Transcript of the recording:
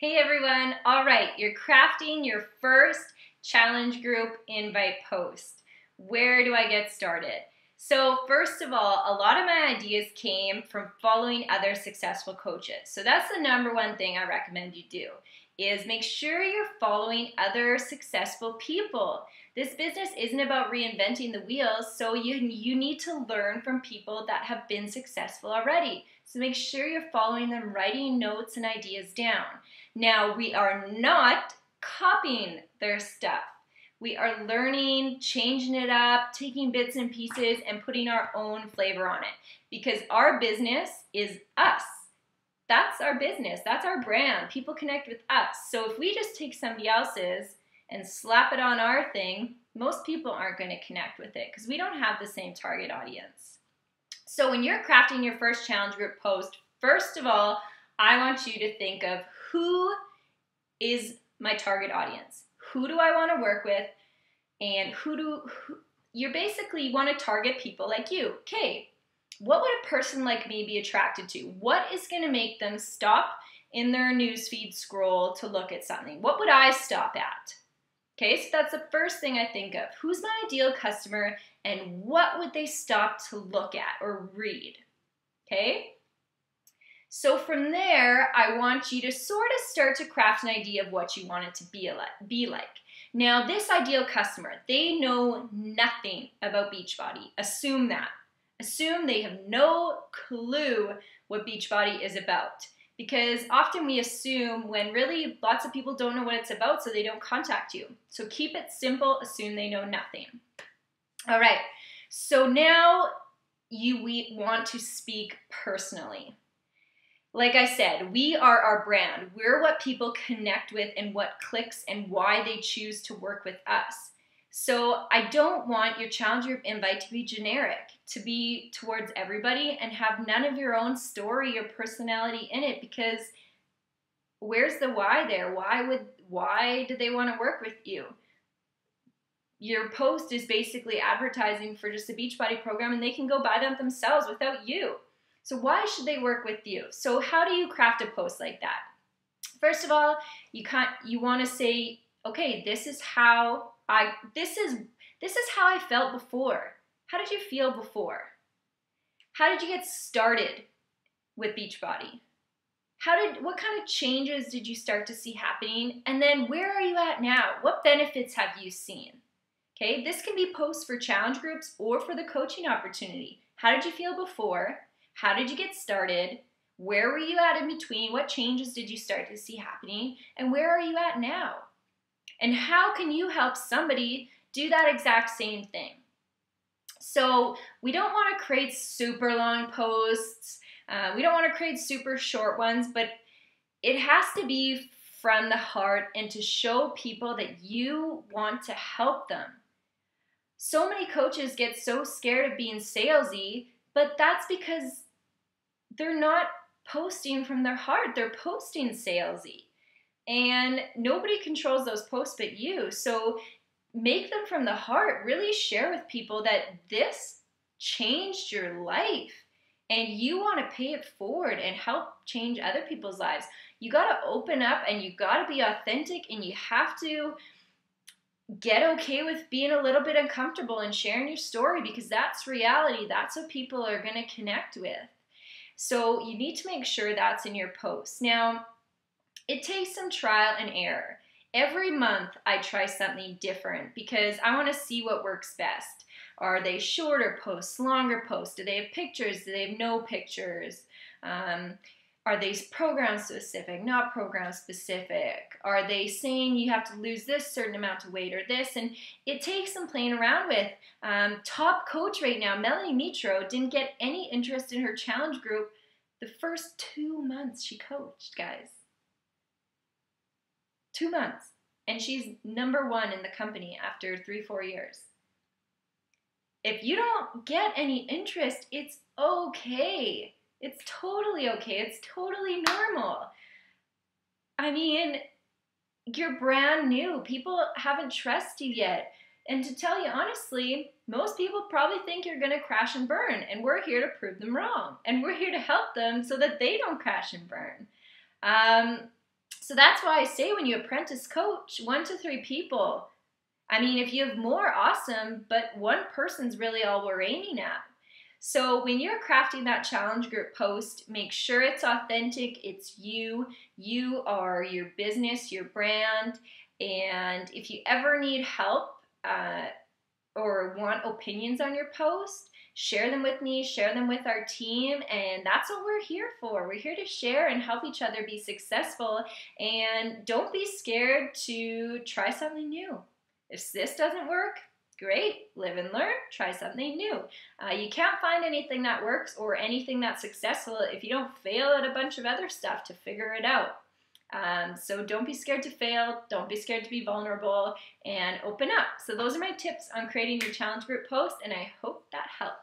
Hey everyone, all right, you're crafting your first challenge group invite post. Where do I get started? So first of all, a lot of my ideas came from following other successful coaches. So that's the number one thing I recommend you do, is make sure you're following other successful people. This business isn't about reinventing the wheels, so you need to learn from people that have been successful already. So make sure you're following them, writing notes and ideas down. Now, we are not copying their stuff. We are learning, changing it up, taking bits and pieces, and putting our own flavor on it. Because our business is us. That's our business. That's our brand. People connect with us. So if we just take somebody else's and slap it on our thing, most people aren't going to connect with it because we don't have the same target audience. So when you're crafting your first challenge group post, first of all, I want you to think of who is my target audience? Who do I want to work with? And you basically want to target people like you. Okay, what would a person like me be attracted to? What is going to make them stop in their newsfeed scroll to look at something? What would I stop at? Okay, so that's the first thing I think of. Who's my ideal customer and what would they stop to look at or read? Okay? So from there, I want you to sort of start to craft an idea of what you want it to be like. Now, this ideal customer, they know nothing about Beachbody. Assume that. Assume they have no clue what Beachbody is about. Because often we assume when really lots of people don't know what it's about, so they don't contact you. So keep it simple, assume they know nothing. All right, so now we want to speak personally. Like I said, we are our brand. We're what people connect with and what clicks and why they choose to work with us. So I don't want your challenge group invite to be generic, to be towards everybody and have none of your own story or personality in it, because where's the why there? Why do they want to work with you? Your post is basically advertising for just a Beachbody program and they can go buy them themselves without you. So why should they work with you? So how do you craft a post like that? First of all, you want to say, okay, this is how I felt before. How did you feel before? How did you get started with Beachbody? What kind of changes did you start to see happening? And then where are you at now? What benefits have you seen? Okay, this can be posts for challenge groups or for the coaching opportunity. How did you feel before? How did you get started? Where were you at in between? What changes did you start to see happening? And where are you at now? And how can you help somebody do that exact same thing? So we don't want to create super long posts. We don't want to create super short ones, but it has to be from the heart and to show people that you want to help them. So many coaches get so scared of being salesy, but that's because they're not posting from their heart. They're posting salesy. And nobody controls those posts but you. So make them from the heart. Really share with people that this changed your life and you want to pay it forward and help change other people's lives. You got to open up and you got to be authentic and you have to get okay with being a little bit uncomfortable and sharing your story, because that's reality. That's what people are going to connect with. So you need to make sure that's in your post. Now, it takes some trial and error. Every month I try something different because I want to see what works best. Are they shorter posts, longer posts? Do they have pictures? Do they have no pictures? Are they program specific, not program specific? Are they saying you have to lose this certain amount of weight or this? And it takes some playing around with. Top coach right now, Melanie Mitro, didn't get any interest in her challenge group the first 2 months she coached, guys. 2 months. And she's #1 in the company after 3-4 years. If you don't get any interest, it's okay. It's totally okay. It's totally normal. I mean, you're brand new. People haven't trusted you yet. And to tell you honestly, most people probably think you're going to crash and burn. And we're here to prove them wrong. And we're here to help them so that they don't crash and burn. So that's why I say when you apprentice coach, 1 to 3 people. I mean, if you have more, awesome, but one person's really all we're aiming at. So when you're crafting that challenge group post, make sure it's authentic, it's you. You are your business, your brand, and if you ever need help or want opinions on your post, share them with me, share them with our team, and that's what we're here for. We're here to share and help each other be successful, and don't be scared to try something new. If this doesn't work, great, live and learn, try something new. You can't find anything that works or anything that's successful if you don't fail at a bunch of other stuff to figure it out. So don't be scared to fail, don't be scared to be vulnerable, and open up. So those are my tips on creating your challenge group post, and I hope that helped.